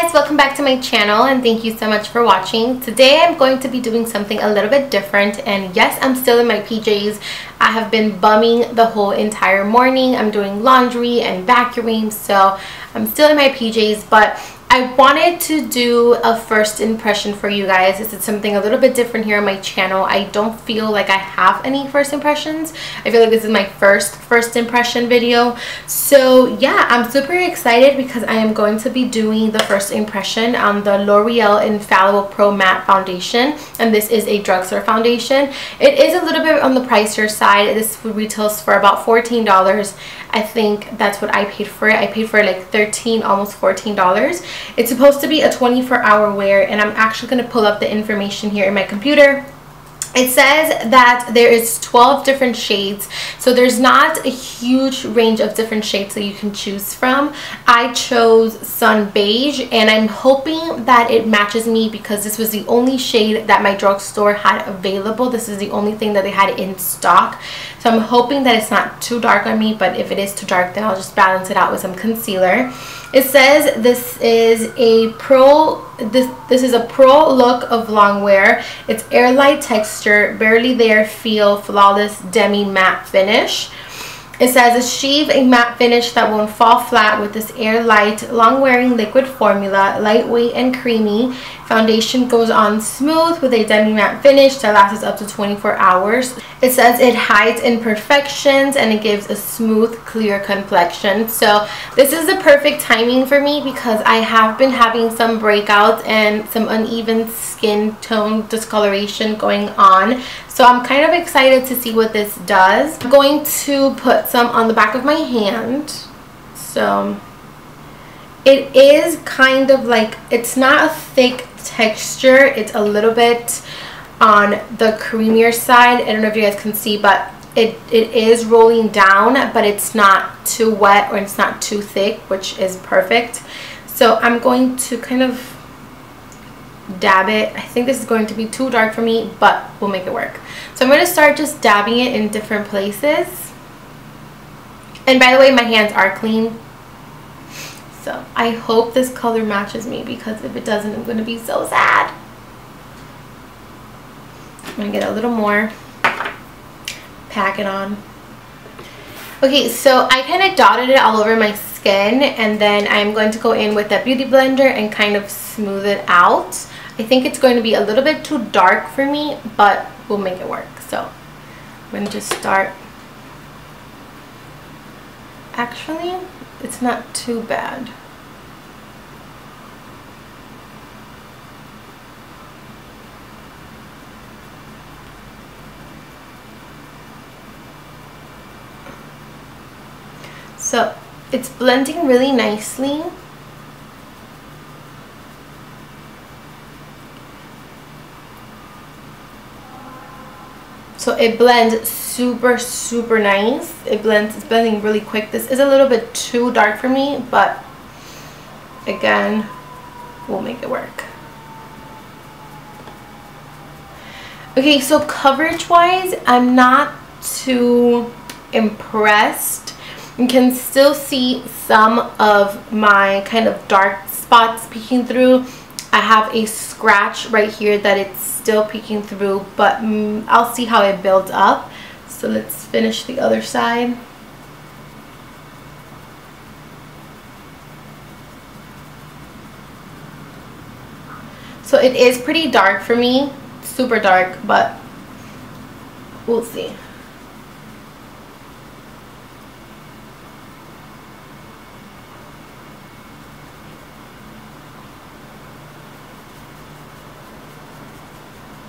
guys, welcome back to my channel and thank you so much for watching. Today I'm going to be doing something a little bit different, and yes, I'm still in my PJs. I have been bumming the whole entire morning. I'm doing laundry and vacuuming, so I'm still in my PJs, but I wanted to do a first impression for you guys. This is something a little bit different here on my channel. I don't feel like I have any first impressions. I feel like this is my first impression video. So yeah, I'm super excited because I am going to be doing the first impression on the L'Oreal Infallible Pro Matte Foundation, and this is a drugstore foundation. It is a little bit on the pricier side. This retails for about $14. I think that's what I paid for it. I paid for like $13, almost $14. It's supposed to be a 24-hour wear, and I'm actually going to pull up the information here in my computer. It says that there is 12 different shades, so there's not a huge range of different shades that you can choose from. I chose Sun Beige, and I'm hoping that it matches me because this was the only shade that my drugstore had available. This is the only thing that they had in stock. So I'm hoping that it's not too dark on me, but if it is too dark, then I'll just balance it out with some concealer. It says this is a pro look of long wear. It's air light texture, barely there feel, flawless demi matte finish. It says achieve a matte finish that won't fall flat with this air light long wearing liquid formula, lightweight and creamy. Foundation goes on smooth with a demi matte finish that lasts up to 24 hours. It says it hides imperfections and it gives a smooth, clear complexion. So this is the perfect timing for me because I have been having some breakouts and some uneven skin tone discoloration going on. So I'm kind of excited to see what this does. I'm going to put some on the back of my hand. So it is kind of like, it's not a thick texture. It's a little bit on the creamier side. I don't know if you guys can see, but it is rolling down, but it's not too wet or it's not too thick, which is perfect. So I'm going to kind of dab it. I think this is going to be too dark for me, but we'll make it work. So I'm going to start just dabbing it in different places. And by the way, my hands are clean. So I hope this color matches me, because if it doesn't, I'm going to be so sad. I'm going to get a little more. Pack it on. Okay, so I kind of dotted it all over my skin, and then I'm going to go in with a beauty blender and kind of smooth it out. I think it's going to be a little bit too dark for me, but we'll make it work. So I'm going to just start. Actually, it's not too bad. So it's blending really nicely. So it blends super nice. It's blending really quick. This is a little bit too dark for me, but again, we'll make it work. Okay, so coverage wise, I'm not too impressed. You can still see some of my kind of dark spots peeking through. I have a scratch right here that it's still peeking through, but I'll see how it builds up. So let's finish the other side. So it is pretty dark for me, super dark, but we'll see.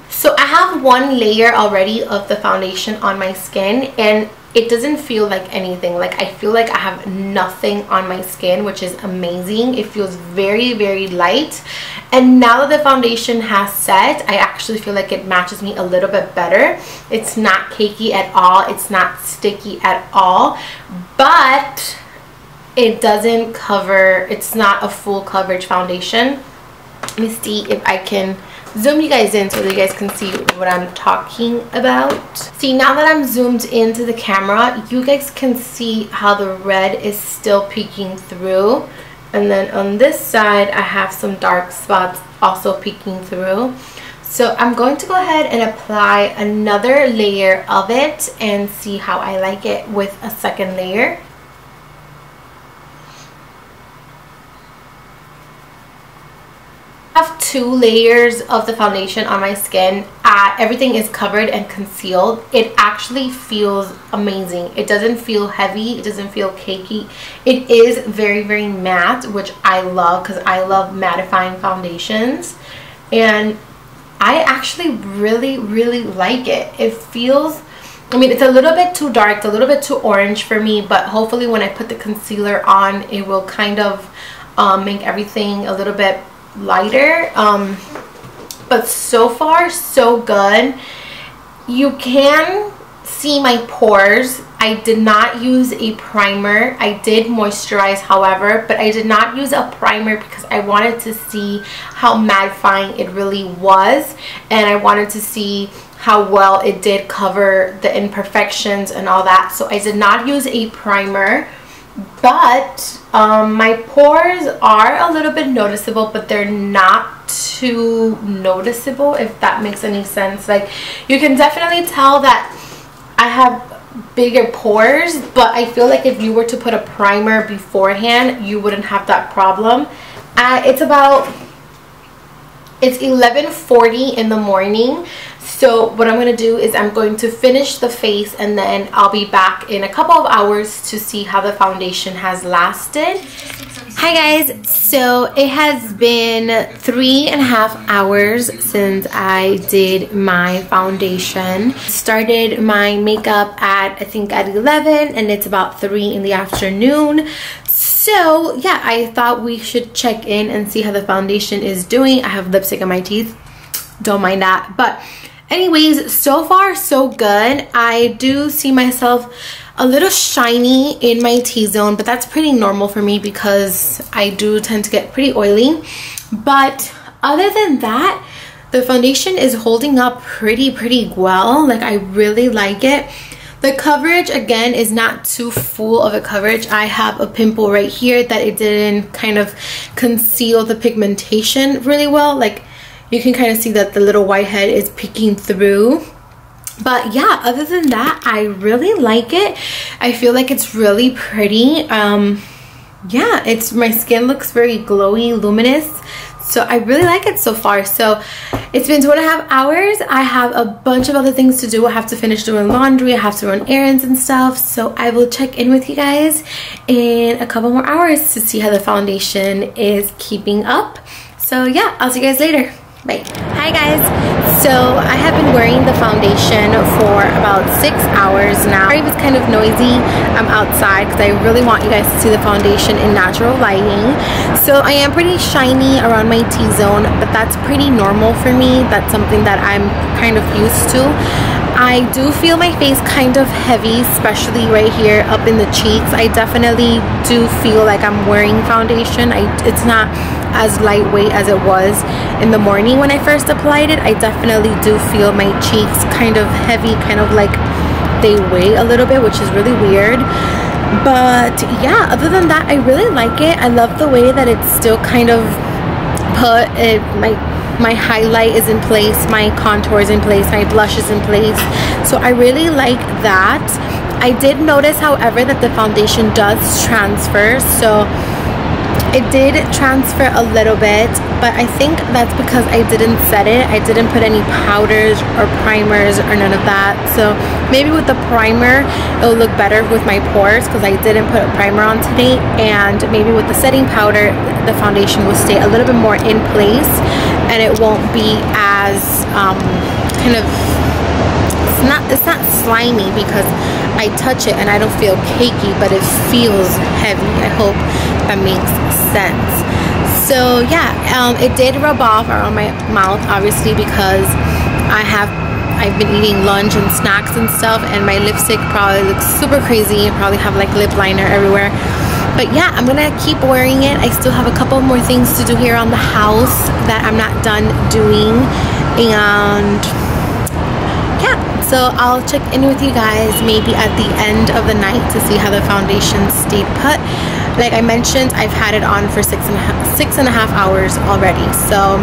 So I have one layer already of the foundation on my skin, and it doesn't feel like anything. Like, I feel like I have nothing on my skin, which is amazing. It feels very light. And now that the foundation has set, I actually feel like it matches me a little bit better. It's not cakey at all. It's not sticky at all. But it doesn't cover, it's not a full coverage foundation. Let me see if I can zoom you guys in so that you guys can see what I'm talking about. See, now that I'm zoomed into the camera, you guys can see how the red is still peeking through. And then on this side, I have some dark spots also peeking through. So I'm going to go ahead and apply another layer of it and see how I like it with a second layer. I have 2 layers of the foundation on my skin. Everything is covered and concealed. It actually feels amazing. It doesn't feel heavy. It doesn't feel cakey. It is very, very matte, which I love because I love mattifying foundations. And I actually really, really like it. It feels, I mean, it's a little bit too dark, it's a little bit too orange for me, but hopefully when I put the concealer on, it will kind of make everything a little bit lighter. But so far so good. You can see my pores. I did not use a primer. I did moisturize, however, but I did not use a primer because I wanted to see how mattifying it really was, and I wanted to see how well it did cover the imperfections and all that. So I did not use a primer. But my pores are a little bit noticeable, but they're not too noticeable, if that makes any sense. Like, you can definitely tell that I have bigger pores, but I feel like if you were to put a primer beforehand, you wouldn't have that problem. It's 11:40 in the morning. So what I'm going to do is I'm going to finish the face, and then I'll be back in a couple of hours to see how the foundation has lasted. Hi guys, so it has been 3.5 hours since I did my foundation. Started my makeup at, I think, at 11, and it's about 3 in the afternoon. So yeah, I thought we should check in and see how the foundation is doing. I have lipstick in my teeth, don't mind that. But anyways, so far so good. I do see myself a little shiny in my T-zone, but that's pretty normal for me because I do tend to get pretty oily. But other than that, the foundation is holding up pretty well. Like, I really like it. The coverage, again, is not too full of a coverage. I have a pimple right here that it didn't kind of conceal the pigmentation really well. Like, you can kind of see that the little whitehead is peeking through. But yeah, other than that, I really like it. I feel like it's really pretty. Yeah, my skin looks very glowy, luminous. So I really like it so far. So it's been 2.5 hours. I have a bunch of other things to do. I have to finish doing laundry. I have to run errands and stuff. So I will check in with you guys in a couple more hours to see how the foundation is keeping up. So yeah, I'll see you guys later. Bye. Hi guys, so I have been wearing the foundation for about 6 hours now. Sorry if it's kind of noisy. I'm outside because I really want you guys to see the foundation in natural lighting. So I am pretty shiny around my T-zone, but that's pretty normal for me. That's something that I'm kind of used to. I do feel my face kind of heavy, especially right here up in the cheeks. I definitely do feel like I'm wearing foundation. It's not as lightweight as it was in the morning when I first applied it. I definitely do feel my cheeks kind of heavy, kind of like they weigh a little bit, which is really weird. But yeah, other than that, I really like it. I love the way that it's still kind of put it, my highlight is in place, my contour is in place, my blush is in place. So I really like that. I did notice, however, that the foundation does transfer. So it did transfer a little bit, but I think that's because I didn't set it. I didn't put any powders or primers or none of that. So maybe with the primer, it'll look better with my pores because I didn't put a primer on today. And maybe with the setting powder, the foundation will stay a little bit more in place and it won't be as kind of, it's not slimy because I touch it and I don't feel cakey, but it feels heavy. I hope that makes sense. So yeah, it did rub off around my mouth, obviously, because I've been eating lunch and snacks and stuff, and my lipstick probably looks super crazy. I probably have like lip liner everywhere. But yeah, I'm gonna keep wearing it. I still have a couple more things to do here on the house that I'm not done doing, and yeah, so I'll check in with you guys maybe at the end of the night to see how the foundation stayed put. Like I mentioned, I've had it on for six and a half hours already. So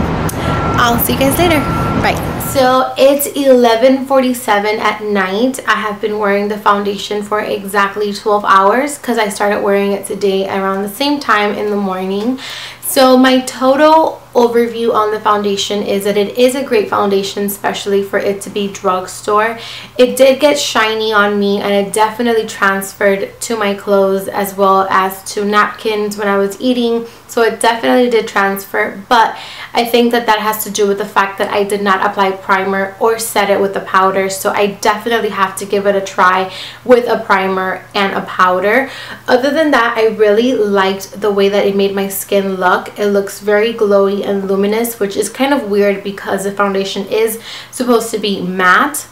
I'll see you guys later. Bye. So it's 11:47 at night. I have been wearing the foundation for exactly 12 hours because I started wearing it today around the same time in the morning. So my total overview on the foundation is that it is a great foundation, especially for it to be drugstore. It did get shiny on me, and it definitely transferred to my clothes as well as to napkins when I was eating. So it definitely did transfer, but I think that that has to do with the fact that I did not apply primer or set it with the powder. So I definitely have to give it a try with a primer and a powder. Other than that, I really liked the way that it made my skin look. It looks very glowy and luminous, which is kind of weird because the foundation is supposed to be matte.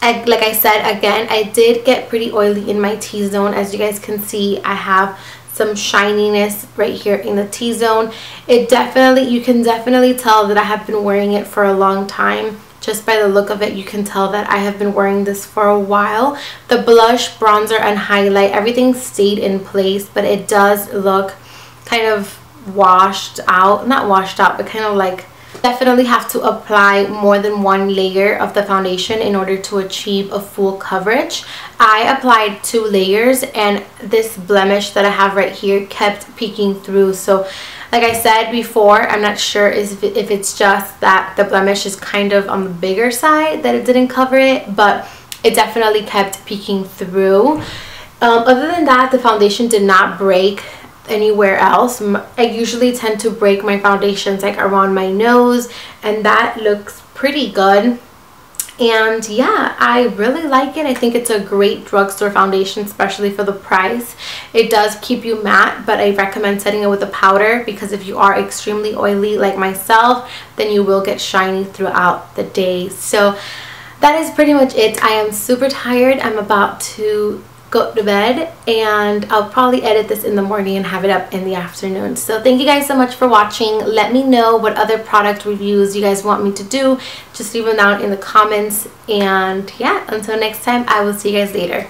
And like I said, again, I did get pretty oily in my T-zone. As you guys can see, I have some shininess right here in the T-zone. You can definitely tell that I have been wearing it for a long time. Just by the look of it, you can tell that I have been wearing this for a while. The blush, bronzer, and highlight, everything stayed in place, but it does look kind of washed out. Not washed out, but kind of like, definitely have to apply more than one layer of the foundation in order to achieve a full coverage. I applied 2 layers, and this blemish that I have right here kept peeking through. So like I said before, I'm not sure if it's just that the blemish is kind of on the bigger side that it didn't cover it, but it definitely kept peeking through. Other than that, the foundation did not break anywhere else. I usually tend to break my foundations like around my nose, and that looks pretty good. And yeah, I really like it. I think it's a great drugstore foundation, especially for the price. It does keep you matte, but I recommend setting it with a powder because if you are extremely oily like myself, then you will get shiny throughout the day. So that is pretty much it. I am super tired. I'm about to go to bed, and I'll probably edit this in the morning and have it up in the afternoon. So thank you guys so much for watching. Let me know what other product reviews you guys want me to do. Just leave them down in the comments, and yeah, until next time, I will see you guys later.